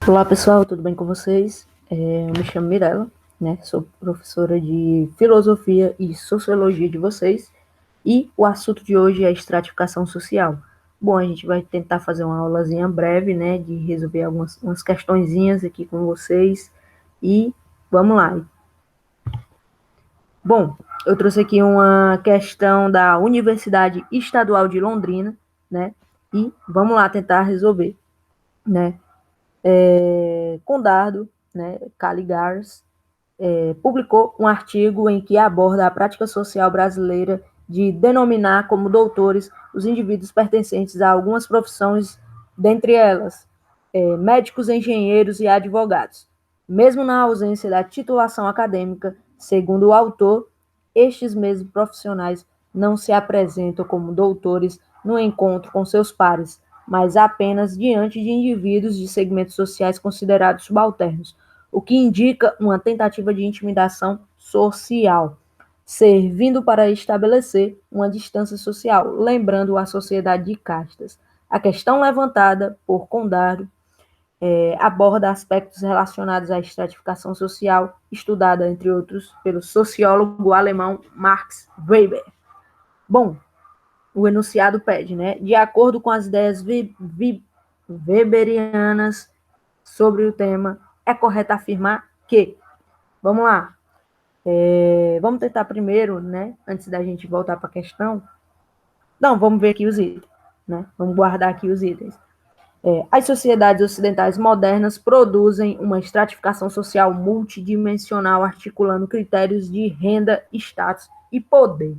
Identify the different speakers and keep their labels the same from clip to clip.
Speaker 1: Olá pessoal, tudo bem com vocês? Eu me chamo Mirella, né? Sou professora de Filosofia e Sociologia de vocês e o assunto de hoje é estratificação social. Bom, a gente vai tentar fazer uma aulazinha breve, né? De resolver umas questõezinhas aqui com vocês e vamos lá. Bom, eu trouxe aqui uma questão da Universidade Estadual de Londrina, né? E vamos lá tentar resolver, né? Condardo, né, Caligars, publicou um artigo em que aborda a prática social brasileira de denominar como doutores os indivíduos pertencentes a algumas profissões, dentre elas médicos, engenheiros e advogados. Mesmo na ausência da titulação acadêmica, segundo o autor, estes mesmos profissionais não se apresentam como doutores no encontro com seus pares, mas apenas diante de indivíduos de segmentos sociais considerados subalternos, o que indica uma tentativa de intimidação social, servindo para estabelecer uma distância social, lembrando a sociedade de castas. A questão levantada por Condardo aborda aspectos relacionados à estratificação social, estudada, entre outros, pelo sociólogo alemão Max Weber. Bom, o enunciado pede, né? De acordo com as ideias weberianas sobre o tema, é correto afirmar que, vamos lá, vamos tentar primeiro, né? Antes da gente voltar para a questão. Não, vamos ver aqui os itens, né? Vamos guardar aqui os itens. As sociedades ocidentais modernas produzem uma estratificação social multidimensional, articulando critérios de renda, status e poder.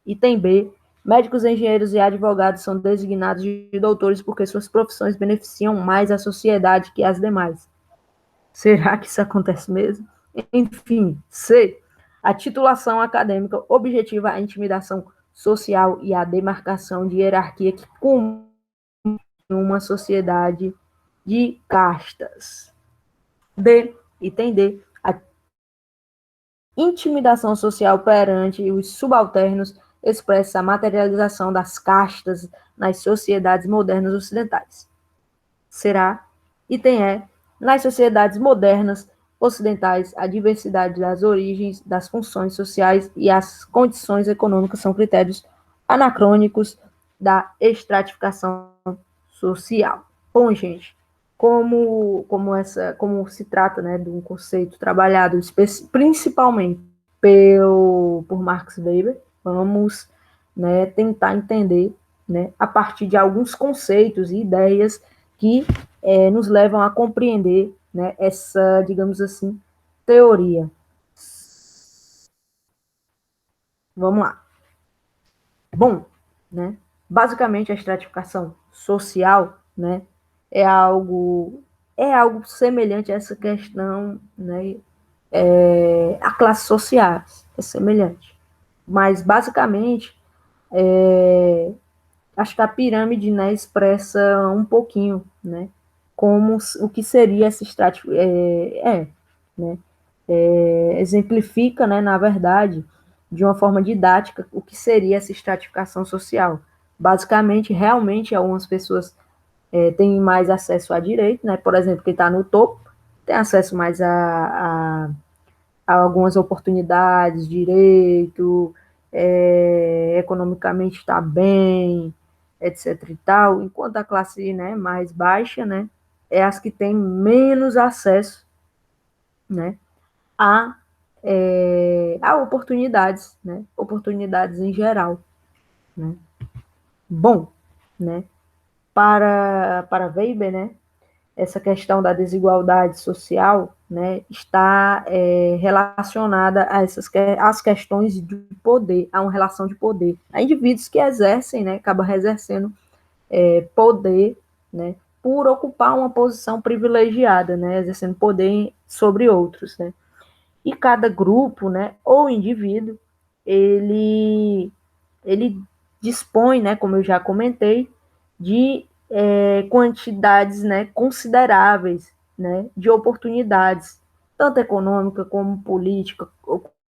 Speaker 1: Item B. Médicos, engenheiros e advogados são designados de doutores porque suas profissões beneficiam mais a sociedade que as demais. Será que isso acontece mesmo? Enfim, C. A titulação acadêmica objetiva a intimidação social e a demarcação de hierarquia que cumpre uma sociedade de castas. D. Item D. A intimidação social perante os subalternos expressa a materialização das castas nas sociedades modernas ocidentais. Será? Item E. Nas sociedades modernas ocidentais, a diversidade das origens, das funções sociais e as condições econômicas são critérios anacrônicos da estratificação social. Bom, gente, como se trata, né, de um conceito trabalhado principalmente por Max Weber, vamos, né, tentar entender, né, a partir de alguns conceitos e ideias que nos levam a compreender, né, essa, digamos assim, teoria. Vamos lá. Bom, né, basicamente a estratificação social, né, é algo semelhante a essa questão, né, a classes sociais, é semelhante. Mas, basicamente, acho que a pirâmide, né, expressa um pouquinho, né, como o que seria essa estratificação, né, exemplifica, né, na verdade, de uma forma didática, o que seria essa estratificação social. Basicamente, realmente, algumas pessoas têm mais acesso a direito, né, por exemplo, quem está no topo tem acesso mais a algumas oportunidades, direito, economicamente está bem, etc e tal, enquanto a classe, né, mais baixa, né, é as que têm menos acesso, né, a oportunidades, né, oportunidades em geral, né. Bom, né, para Weber, né, essa questão da desigualdade social, né, está relacionada a as questões de poder, a uma relação de poder. Há indivíduos que exercem, né, acabam exercendo poder, né, por ocupar uma posição privilegiada, né, exercendo poder sobre outros, né. E cada grupo, né, ou indivíduo, ele dispõe, né, como eu já comentei, de quantidades, né, consideráveis, né, de oportunidades, tanto econômica como política,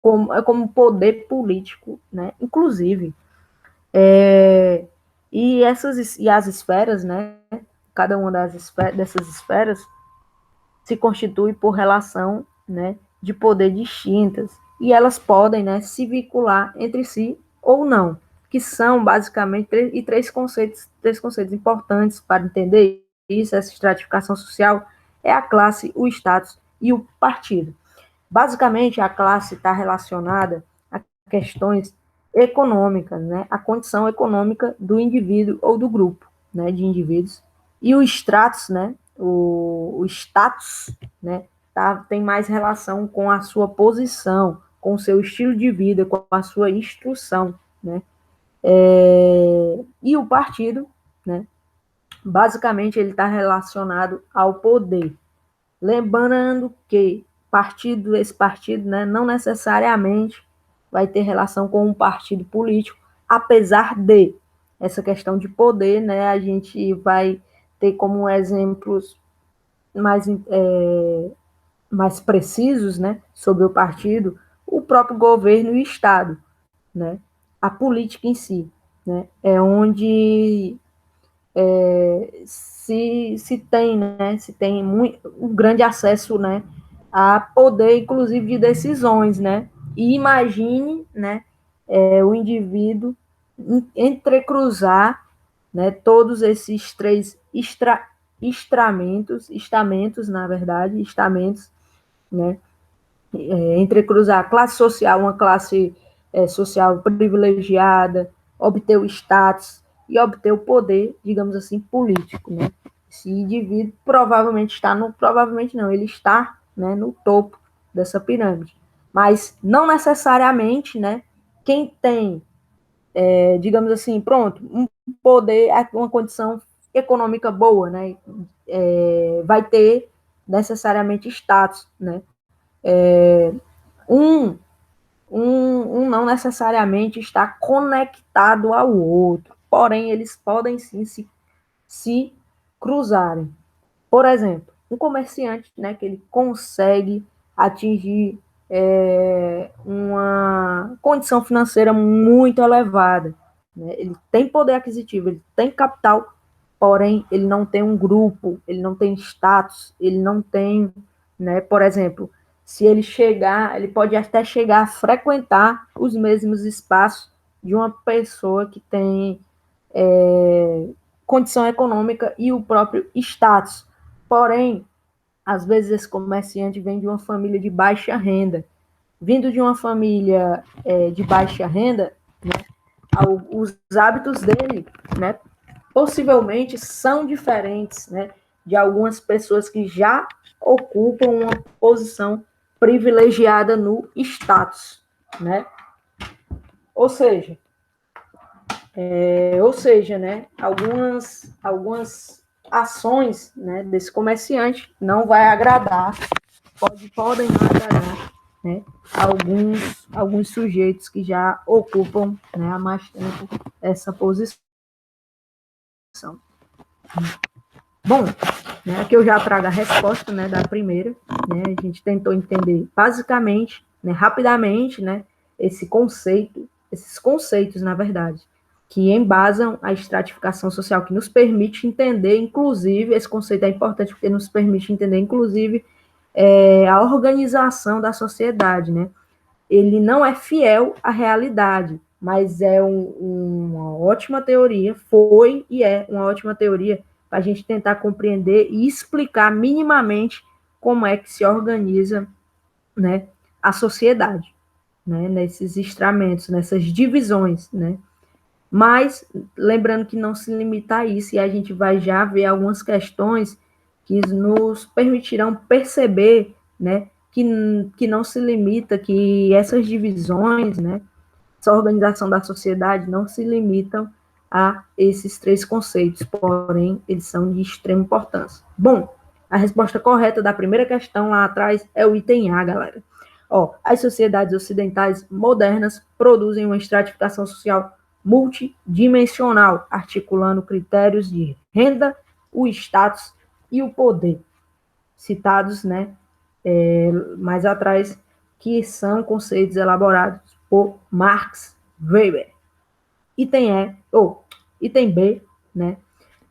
Speaker 1: como poder político, né, inclusive. E as esferas, né, cada uma dessas esferas se constitui por relação, né, de poder distintas, e elas podem, né, se vincular entre si ou não, que são basicamente três conceitos importantes para entender isso, essa estratificação social, é a classe, o status e o partido. Basicamente, a classe está relacionada a questões econômicas, né? A condição econômica do indivíduo ou do grupo, né, de indivíduos. E o status, né? O status, né? Tem mais relação com a sua posição, com o seu estilo de vida, com a sua instrução, né? E o partido, né? Basicamente, ele está relacionado ao poder. Lembrando que esse partido, né, não necessariamente vai ter relação com um partido político, apesar de essa questão de poder, né, a gente vai ter como exemplos mais precisos, né, sobre o partido, o próprio governo e o Estado, né, a política em si, né, é onde se tem, né, se tem um grande acesso, né, a poder, inclusive, de decisões, né, e imagine, né, o indivíduo entrecruzar, né, todos esses três estamentos, na verdade, estamentos, né, entrecruzar a classe social, uma classe social privilegiada, obter o status e obter o poder, digamos assim, político, né? Esse indivíduo provavelmente provavelmente não, ele está, né, no topo dessa pirâmide, mas não necessariamente, né, quem tem, digamos assim, pronto, um poder, uma condição econômica boa, né, vai ter necessariamente status, né? Um não necessariamente está conectado ao outro, porém eles podem sim se cruzarem. Por exemplo, um comerciante, né, que ele consegue atingir uma condição financeira muito elevada, né? Ele tem poder aquisitivo, ele tem capital, porém ele não tem um grupo, ele não tem status, ele não tem, né, por exemplo, se ele chegar, ele pode até chegar a frequentar os mesmos espaços de uma pessoa que tem condição econômica e o próprio status. Porém, às vezes esse comerciante vem de uma família de baixa renda. Vindo de uma família de baixa renda, né, os hábitos dele, né, possivelmente são diferentes, né, de algumas pessoas que já ocupam uma posição privilegiada no status, né? Ou seja, né, algumas ações, né, desse comerciante não vai agradar, podem não agradar, né, alguns sujeitos que já ocupam, né, há mais tempo essa posição. Bom, né, aqui eu já trago a resposta, né, da primeira, né, a gente tentou entender basicamente, né, rapidamente, né, esses conceitos, na verdade, que embasam a estratificação social, que nos permite entender, inclusive, esse conceito é importante porque nos permite entender, inclusive, a organização da sociedade, né? Ele não é fiel à realidade, mas é uma ótima teoria, foi e é uma ótima teoria para a gente tentar compreender e explicar minimamente como é que se organiza, né, a sociedade, né, nesses estramentos, nessas divisões, né? Mas, lembrando que não se limita a isso, e a gente vai já ver algumas questões que nos permitirão perceber, né, que não se limita, que essas divisões, né, essa organização da sociedade não se limitam a esses três conceitos, porém, eles são de extrema importância. Bom, a resposta correta da primeira questão lá atrás é o item A, galera. Ó, as sociedades ocidentais modernas produzem uma estratificação social multidimensional, articulando critérios de renda, o status e o poder, citados, né, mais atrás, que são conceitos elaborados por Max Weber. Item B, né,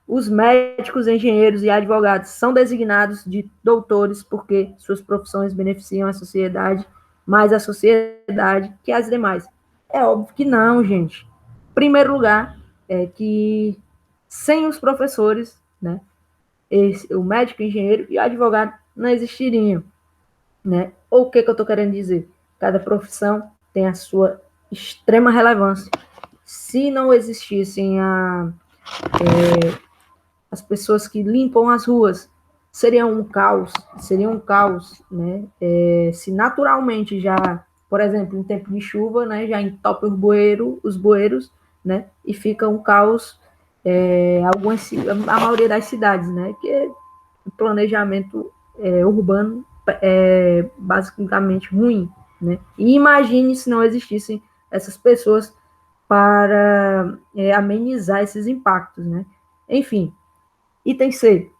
Speaker 1: Os médicos, engenheiros e advogados são designados de doutores porque suas profissões beneficiam a sociedade, mais a sociedade que as demais. É óbvio que não, gente. Em primeiro lugar, é que sem os professores, né, o médico, o engenheiro e o advogado não existiriam, né? Ou o que eu estou querendo dizer? Cada profissão tem a sua extrema relevância. Se não existissem as pessoas que limpam as ruas, seria um caos, né? Se naturalmente já, por exemplo, em tempo de chuva, né, já entope os bueiros, né, e fica um caos, a maioria das cidades, né, que o planejamento urbano é basicamente ruim, né? E imagine se não existissem essas pessoas para amenizar esses impactos, né? Enfim, item C,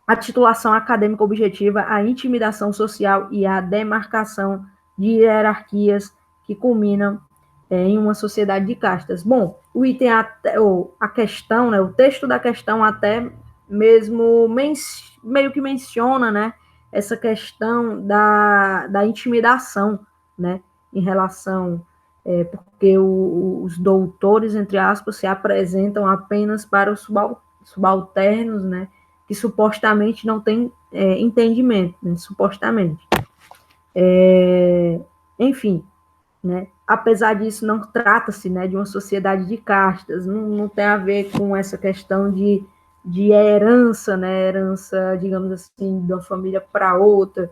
Speaker 1: a titulação acadêmica objetiva, a intimidação social e a demarcação de hierarquias que culminam em uma sociedade de castas. Bom, o item a questão, né, o texto da questão até mesmo meio que menciona, né, essa questão da intimidação, né, em relação, porque os doutores, entre aspas, se apresentam apenas para os subalternos, né, que supostamente não tem entendimento, né, supostamente. Enfim, né, apesar disso, não trata-se, né, de uma sociedade de castas, não tem a ver com essa questão de herança, né, herança, digamos assim, de uma família para outra,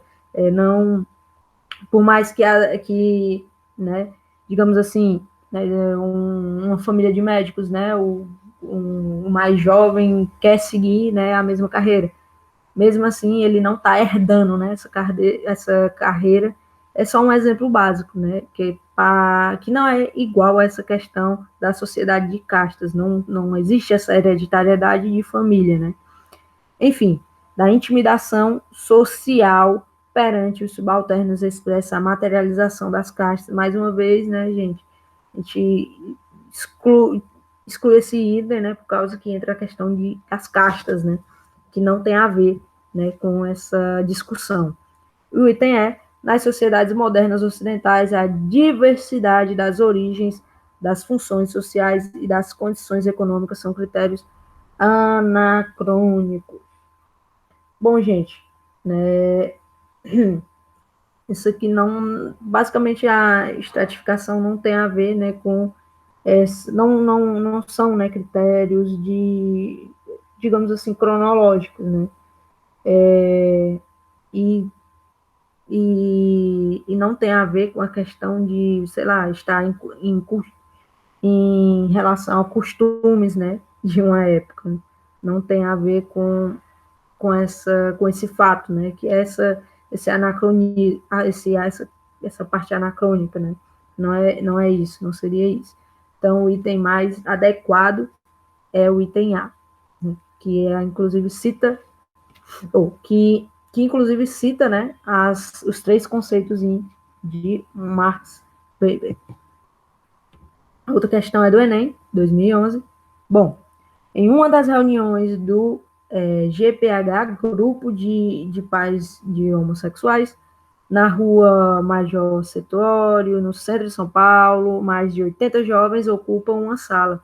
Speaker 1: não, por mais que né, digamos assim, né, uma família de médicos, né, o mais jovem quer seguir, né, a mesma carreira. Mesmo assim, ele não está herdando, né, essa carreira. É só um exemplo básico, né, que não é igual a essa questão da sociedade de castas. Não existe essa hereditariedade de família, né. Enfim, da intimidação social perante os subalternos expressa a materialização das castas. Mais uma vez, né, gente, a gente exclui esse item, né, por causa que entra a questão das castas, né, que não tem a ver, né, com essa discussão. O item é, nas sociedades modernas ocidentais, a diversidade das origens, das funções sociais e das condições econômicas são critérios anacrônicos. Bom, gente, né, isso aqui não, basicamente a estratificação não tem a ver, né, com, não são, né, critérios de, digamos assim, cronológicos, né, e, e não tem a ver com a questão de, sei lá, estar em relação a costumes, né, de uma época, né? Não tem a ver com esse fato, né, que esse anacronismo, essa parte anacrônica, né, não é isso, não seria isso. Então, o item mais adequado é o item A, né, que inclusive cita, ou que inclusive cita, né, os três conceitos de Max Weber. A outra questão é do Enem, 2011. Bom, em uma das reuniões do GPH, Grupo de Pais de Homossexuais, na rua Major Sertório, no centro de São Paulo, mais de 80 jovens ocupam uma sala,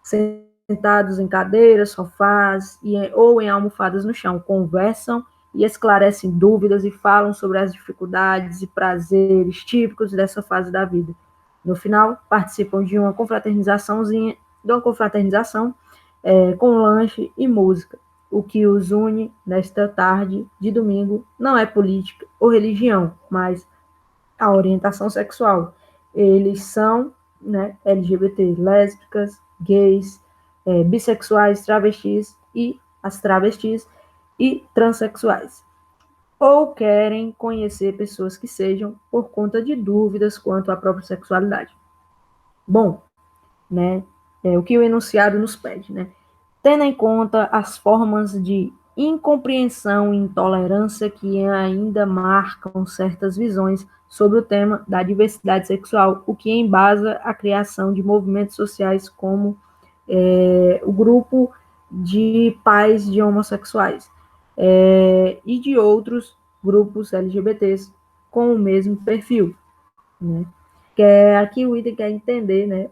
Speaker 1: sentados em cadeiras, sofás ou em almofadas no chão, conversam e esclarecem dúvidas e falam sobre as dificuldades e prazeres típicos dessa fase da vida. No final, participam de uma confraternização com lanche e música. O que os une nesta tarde de domingo não é política ou religião, mas a orientação sexual. Eles são, né, LGBT, lésbicas, gays, bissexuais, travestis e as travestis e transexuais. Ou querem conhecer pessoas que sejam por conta de dúvidas quanto à própria sexualidade. Bom, né, o que o enunciado nos pede, né? Tendo em conta as formas de incompreensão e intolerância que ainda marcam certas visões sobre o tema da diversidade sexual, o que embasa a criação de movimentos sociais como o grupo de pais de homossexuais e de outros grupos LGBTs com o mesmo perfil, né? Que é aqui o item quer entender, né,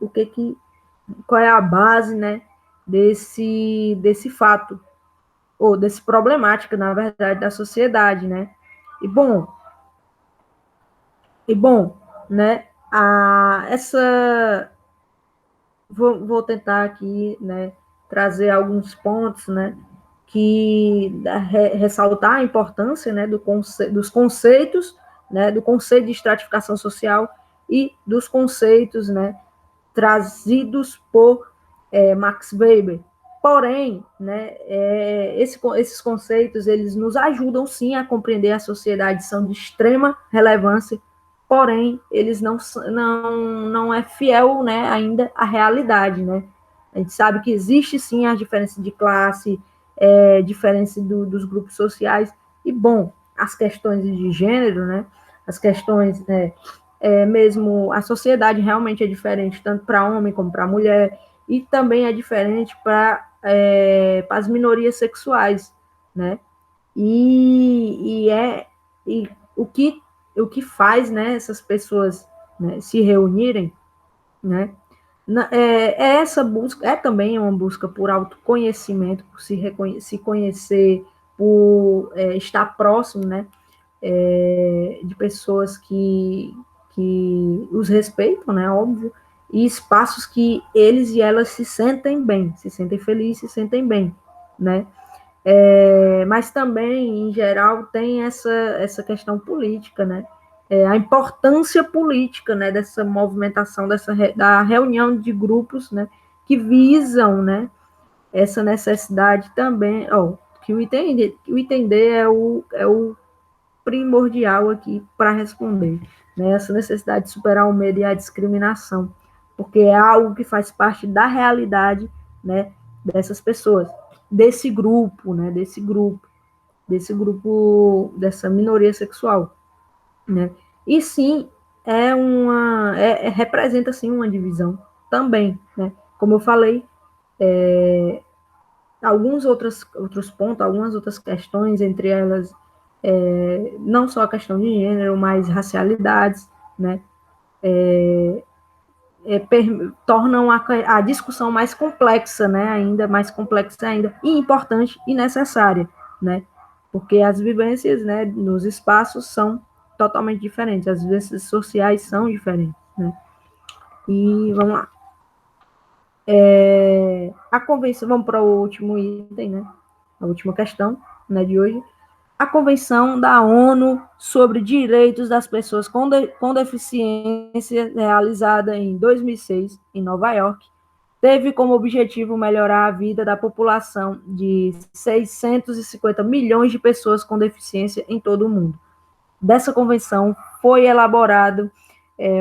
Speaker 1: qual é a base, né, desse fato ou desse problemática, na verdade, da sociedade, né? E bom, e bom, né? Essa vou tentar aqui, né, trazer alguns pontos, né, que ressaltar a importância, né, dos conceitos, né, do conceito de estratificação social e dos conceitos, né, trazidos por Max Weber. Porém, né, esses conceitos eles nos ajudam sim a compreender a sociedade, são de extrema relevância, porém eles não é fiel, né, ainda à realidade, né? A gente sabe que existe sim a diferença de classe, diferença dos grupos sociais e bom, as questões de gênero, né? As questões, né, mesmo a sociedade realmente é diferente, tanto para homem como para mulher, e também é diferente para as minorias sexuais, né? E, e, é, e o que faz, né, essas pessoas, né, se reunirem, né? Essa busca é também uma busca por autoconhecimento, por se conhecer, por estar próximo, né, de pessoas que os respeitam, né, óbvio, e espaços que eles e elas se sentem bem, se sentem felizes, se sentem bem, né? Mas também, em geral, tem essa questão política, né? A importância política, né, dessa movimentação, da reunião de grupos, né, que visam, né, essa necessidade também, que o entender é o primordial aqui para responder, né? Essa necessidade de superar o medo e a discriminação, porque é algo que faz parte da realidade, né, dessas pessoas, né, dessa minoria sexual, né? E sim, representa sim uma divisão também, né? Como eu falei, outros pontos, algumas outras questões, entre elas não só a questão de gênero, mas racialidades, né, tornam a discussão mais complexa, né, ainda mais complexa ainda, e importante e necessária, né, porque as vivências, né, nos espaços são totalmente diferentes, as vivências sociais são diferentes, né, e vamos lá. A convenção, vamos para o último item, né, a última questão, né, de hoje. A Convenção da ONU sobre Direitos das Pessoas com Deficiência, realizada em 2006, em Nova York, teve como objetivo melhorar a vida da população de 650 milhões de pessoas com deficiência em todo o mundo. Dessa convenção foi elaborado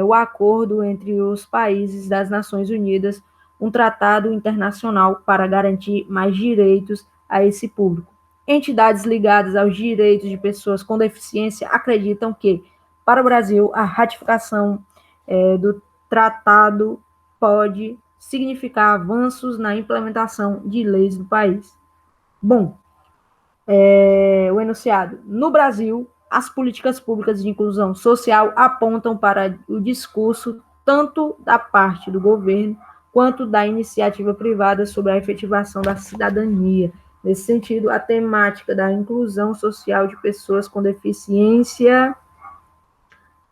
Speaker 1: o acordo entre os países das Nações Unidas, um tratado internacional para garantir mais direitos a esse público. Entidades ligadas aos direitos de pessoas com deficiência acreditam que, para o Brasil, a ratificação do tratado pode significar avanços na implementação de leis do país. Bom, o enunciado. No Brasil, as políticas públicas de inclusão social apontam para o discurso tanto da parte do governo quanto da iniciativa privada sobre a efetivação da cidadania. Nesse sentido, a temática da inclusão social de pessoas com deficiência,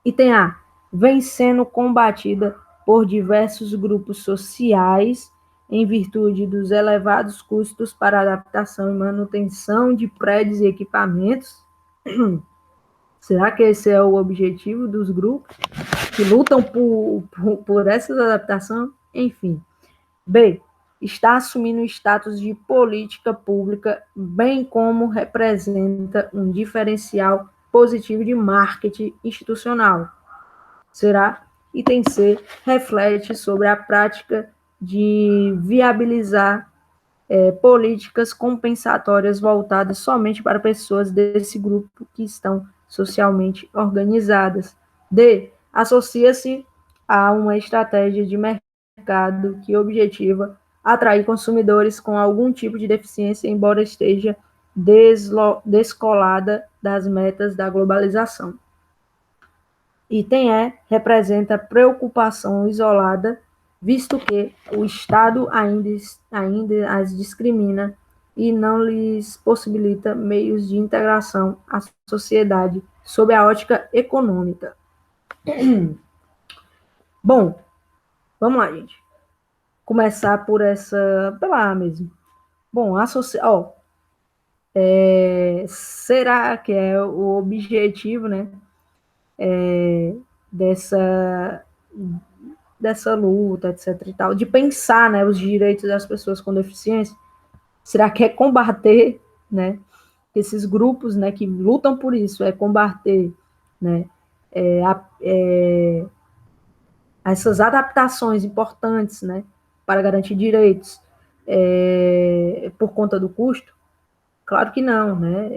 Speaker 1: item A, vem sendo combatida por diversos grupos sociais em virtude dos elevados custos para adaptação e manutenção de prédios e equipamentos. Será que esse é o objetivo dos grupos que lutam por essa adaptação? Enfim. B, está assumindo o status de política pública, bem como representa um diferencial positivo de marketing institucional. Será? Item C, reflete sobre a prática de viabilizar políticas compensatórias voltadas somente para pessoas desse grupo que estão socialmente organizadas. D, associa-se a uma estratégia de mercado que objetiva atrair consumidores com algum tipo de deficiência, embora esteja descolada das metas da globalização. Item E representa preocupação isolada, visto que o Estado ainda as discrimina e não lhes possibilita meios de integração à sociedade sob a ótica econômica. Bom, vamos lá, gente. Começar pela A mesmo. Bom, será que é o objetivo, né, dessa luta, etc e tal, de pensar, né, os direitos das pessoas com deficiência? Será que é combater, né, esses grupos, né, que lutam por isso, é combater, né, essas adaptações importantes, né, para garantir direitos por conta do custo? Claro que não, né?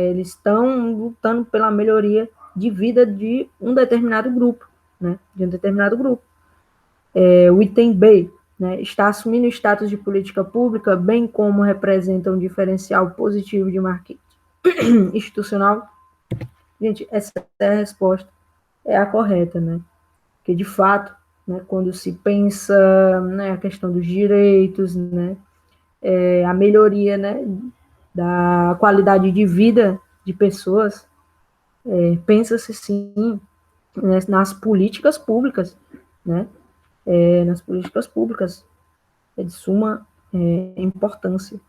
Speaker 1: Eles estão lutando pela melhoria de vida de um determinado grupo, né? De um determinado grupo. O item B, né, está assumindo o status de política pública, bem como representa um diferencial positivo de marketing institucional. Gente, essa é a resposta, é a correta, né? Porque, de fato, né, quando se pensa, né, a questão dos direitos, né, a melhoria, né, da qualidade de vida de pessoas, pensa-se sim, né, nas políticas públicas, né, nas políticas públicas, é de suma importância.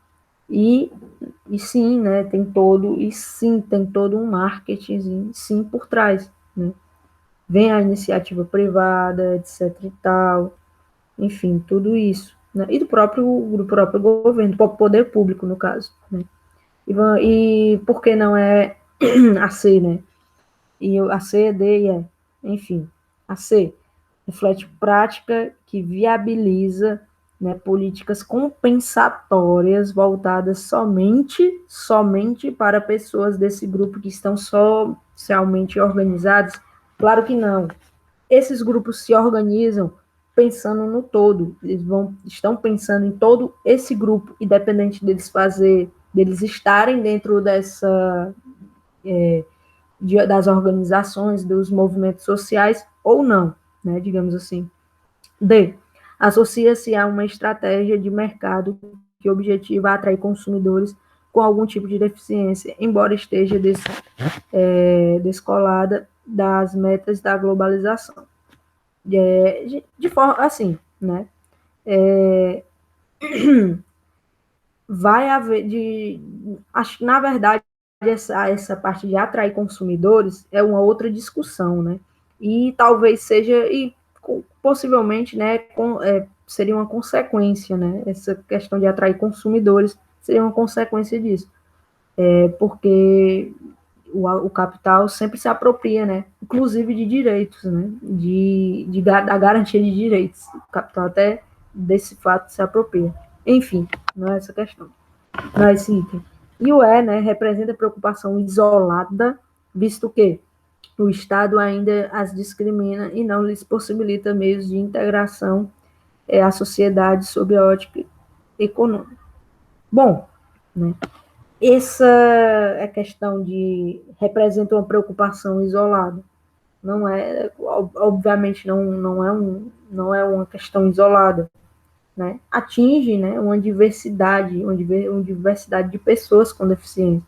Speaker 1: E sim, né, tem todo um marketing, sim, por trás, né? Vem a iniciativa privada, etc e tal, enfim, tudo isso, né? E do próprio governo, do poder público, no caso, né? E por que não é a C, né? E a C, D e E. Enfim, a C reflete prática que viabiliza, né, políticas compensatórias voltadas somente para pessoas desse grupo que estão socialmente organizadas. Claro que não. Esses grupos se organizam pensando no todo, estão pensando em todo esse grupo, independente deles estarem dentro das organizações, dos movimentos sociais ou não, né, digamos assim. D. Associa-se a uma estratégia de mercado que objetiva atrair consumidores com algum tipo de deficiência, embora esteja descolada das metas da globalização. De forma assim, né? Vai haver acho que na verdade essa parte de atrair consumidores é uma outra discussão, né? E talvez seja e possivelmente, né, seria uma consequência, né? Essa questão de atrair consumidores seria uma consequência disso, porque o capital sempre se apropria, né? Inclusive de direitos, né? Da garantia de direitos. O capital até desse fato se apropria. Enfim, não é essa questão. Não é esse item. E o E, né, representa preocupação isolada, visto que o Estado ainda as discrimina e não lhes possibilita meios de integração à sociedade sob a ótica econômica. Bom, né, essa é questão de representa uma preocupação isolada. Não é, obviamente, não é uma questão isolada, né? Atinge, né, uma diversidade de pessoas com deficiência,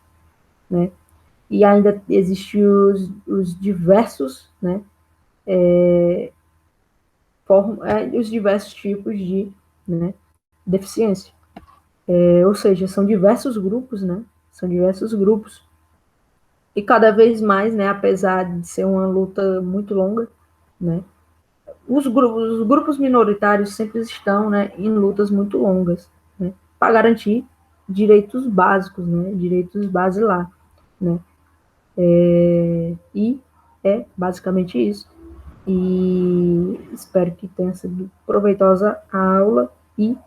Speaker 1: né? E ainda existem os diversos, né, os diversos tipos de, né, deficiência. Ou seja, são diversos grupos, né? São diversos grupos. E cada vez mais, né, apesar de ser uma luta muito longa, né, os grupos minoritários sempre estão, né, em lutas muito longas, né, para garantir direitos básicos, né, direitos basilar, né, e é basicamente isso. E espero que tenha sido proveitosa a aula e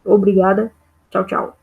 Speaker 1: obrigada. Tchau, tchau.